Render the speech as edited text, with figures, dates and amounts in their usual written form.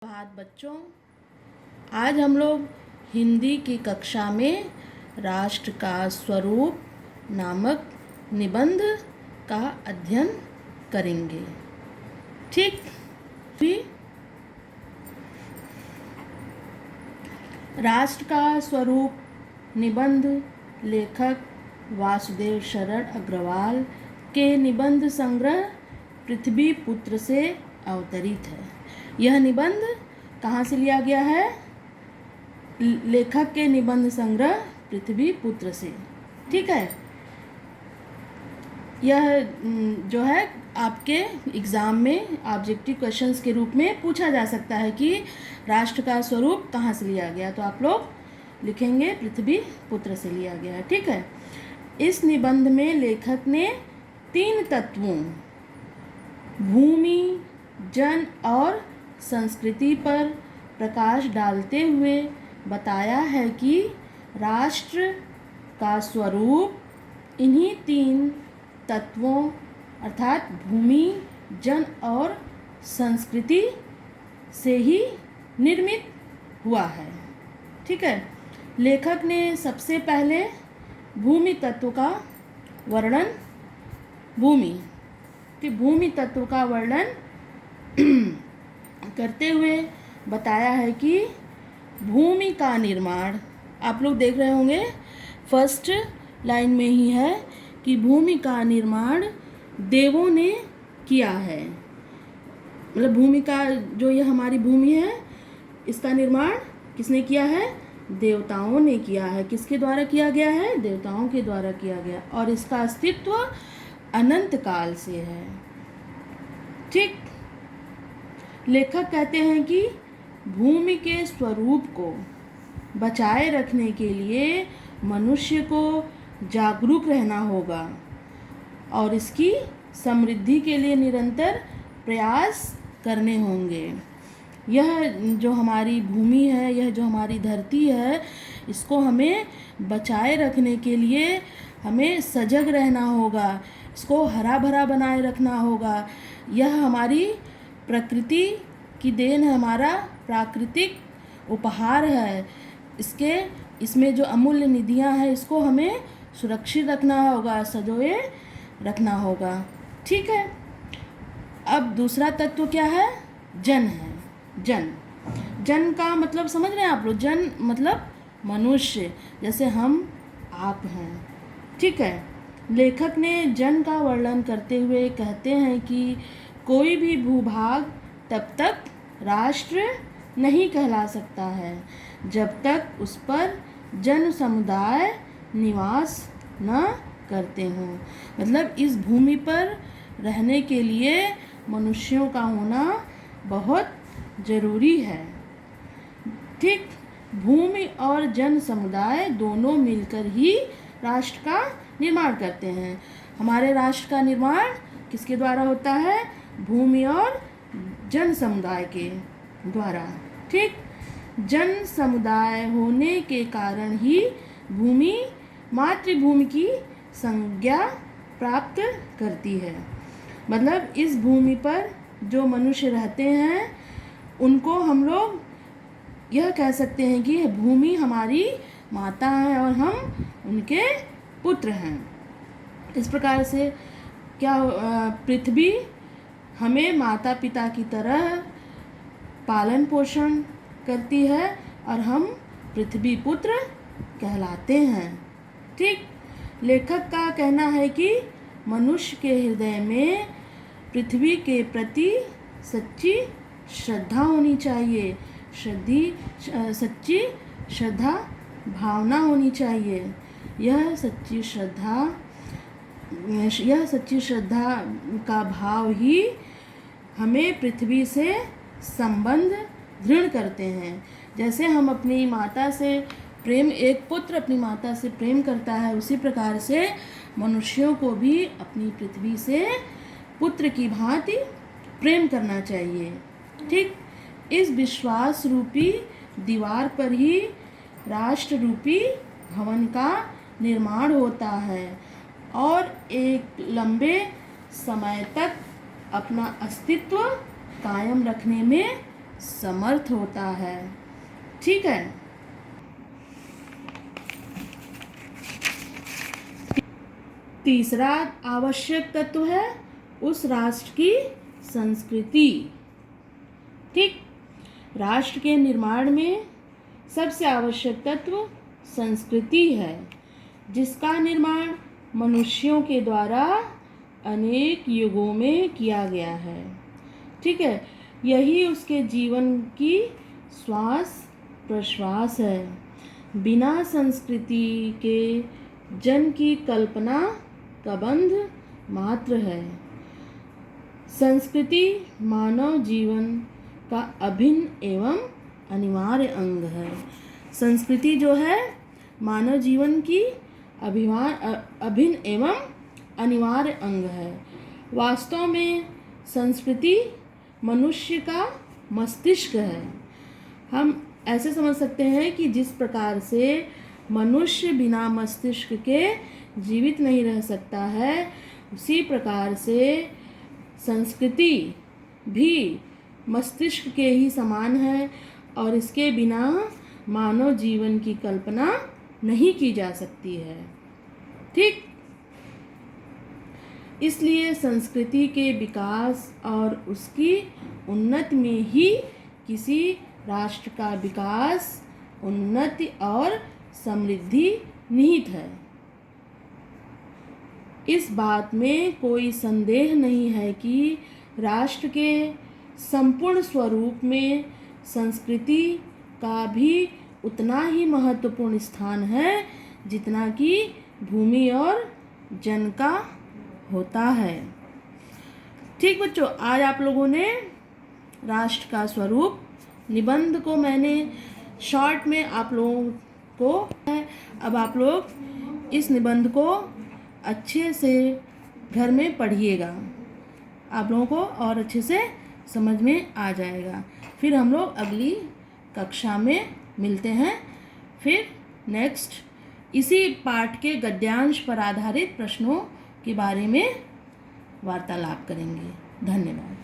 सुप्रभात बच्चों, आज हम लोग हिंदी की कक्षा में राष्ट्र का स्वरूप नामक निबंध का अध्ययन करेंगे। ठीक भी राष्ट्र का स्वरूप निबंध लेखक वासुदेव शरण अग्रवाल के निबंध संग्रह पृथ्वी पुत्र से अवतरित है। यह निबंध कहाँ से लिया गया है? लेखक के निबंध संग्रह पृथ्वी पुत्र से। ठीक है, यह जो है आपके एग्ज़ाम में ऑब्जेक्टिव क्वेश्चंस के रूप में पूछा जा सकता है कि राष्ट्र का स्वरूप कहाँ से लिया गया, तो आप लोग लिखेंगे पृथ्वी पुत्र से लिया गया है। ठीक है, इस निबंध में लेखक ने 3 तत्वों भूमि, जन और संस्कृति पर प्रकाश डालते हुए बताया है कि राष्ट्र का स्वरूप इन्हीं 3 तत्वों अर्थात भूमि, जन और संस्कृति से ही निर्मित हुआ है। ठीक है, लेखक ने सबसे पहले भूमि तत्व का वर्णन भूमि तत्व का वर्णन करते हुए बताया है कि भूमि का निर्माण, आप लोग देख रहे होंगे फर्स्ट लाइन में ही है कि भूमि का निर्माण देवों ने किया है। मतलब भूमि का जो ये हमारी भूमि है, इसका निर्माण किसने किया है? देवताओं ने किया है। किसके द्वारा किया गया है? देवताओं के द्वारा किया गया, और इसका अस्तित्व अनंत काल से है। ठीक, लेखक कहते हैं कि भूमि के स्वरूप को बचाए रखने के लिए मनुष्य को जागरूक रहना होगा और इसकी समृद्धि के लिए निरंतर प्रयास करने होंगे। यह जो हमारी भूमि है, यह जो हमारी धरती है, इसको हमें बचाए रखने के लिए हमें सजग रहना होगा, इसको हरा भरा बनाए रखना होगा। यह हमारी प्रकृति की देन है, हमारा प्राकृतिक उपहार है। इसमें जो अमूल्य निधियां हैं, इसको हमें सुरक्षित रखना होगा, सजोए रखना होगा। ठीक है, अब दूसरा तत्व क्या है? जन है। जन का मतलब समझ रहे हैं आप लोग? जन मतलब मनुष्य, जैसे हम आप हैं। ठीक है, लेखक ने जन का वर्णन करते हुए कहते हैं कि कोई भी भूभाग तब तक राष्ट्र नहीं कहला सकता है जब तक उस पर जन समुदाय निवास न करते हों। मतलब इस भूमि पर रहने के लिए मनुष्यों का होना बहुत ज़रूरी है। ठीक, भूमि और जन समुदाय दोनों मिलकर ही राष्ट्र का निर्माण करते हैं। हमारे राष्ट्र का निर्माण किसके द्वारा होता है? भूमि और जन समुदाय के द्वारा। ठीक, जन समुदाय होने के कारण ही भूमि मातृभूमि की संज्ञा प्राप्त करती है। मतलब इस भूमि पर जो मनुष्य रहते हैं, उनको हम लोग यह कह सकते हैं कि भूमि हमारी माता है और हम उनके पुत्र हैं। इस प्रकार से क्या पृथ्वी हमें माता पिता की तरह पालन पोषण करती है और हम पृथ्वी पुत्र कहलाते हैं। ठीक, लेखक का कहना है कि मनुष्य के हृदय में पृथ्वी के प्रति सच्ची श्रद्धा होनी चाहिए, सच्ची श्रद्धा भावना होनी चाहिए। यह सच्ची श्रद्धा का भाव ही हमें पृथ्वी से संबंध दृढ़ करते हैं। जैसे हम अपनी माता से प्रेम, एक पुत्र अपनी माता से प्रेम करता है, उसी प्रकार से मनुष्यों को भी अपनी पृथ्वी से पुत्र की भांति प्रेम करना चाहिए। ठीक, इस विश्वास रूपी दीवार पर ही राष्ट्र रूपी भवन का निर्माण होता है और एक लंबे समय तक अपना अस्तित्व कायम रखने में समर्थ होता है। ठीक है। तीसरा आवश्यक तत्व है उस राष्ट्र की संस्कृति। ठीक। राष्ट्र के निर्माण में सबसे आवश्यक तत्व संस्कृति है, जिसका निर्माण मनुष्यों के द्वारा अनेक युगों में किया गया है। ठीक है। यही उसके जीवन की श्वास प्रश्वास है। बिना संस्कृति के जन की कल्पना कबंध मात्र है। संस्कृति मानव जीवन का अभिन्न एवं अनिवार्य अंग है। संस्कृति जो है मानव जीवन की अभिन्न एवं अनिवार्य अंग है। वास्तव में संस्कृति मनुष्य का मस्तिष्क है। हम ऐसे समझ सकते हैं कि जिस प्रकार से मनुष्य बिना मस्तिष्क के जीवित नहीं रह सकता है, उसी प्रकार से संस्कृति भी मस्तिष्क के ही समान है और इसके बिना मानव जीवन की कल्पना नहीं की जा सकती है। ठीक। इसलिए संस्कृति के विकास और उसकी उन्नति में ही किसी राष्ट्र का विकास, उन्नति और समृद्धि निहित है। इस बात में कोई संदेह नहीं है कि राष्ट्र के संपूर्ण स्वरूप में संस्कृति का भी उतना ही महत्वपूर्ण स्थान है जितना कि भूमि और जन का होता है। ठीक बच्चों, आज आप लोगों ने राष्ट्र का स्वरूप निबंध को मैंने शॉर्ट में आप लोगों को अब आप लोग इस निबंध को अच्छे से घर में पढ़िएगा। आप लोगों को और अच्छे से समझ में आ जाएगा। फिर हम लोग अगली कक्षा में मिलते हैं। फिर नेक्स्ट इसी पाठ के गद्यांश पर आधारित प्रश्नों के बारे में वार्तालाप करेंगे। धन्यवाद।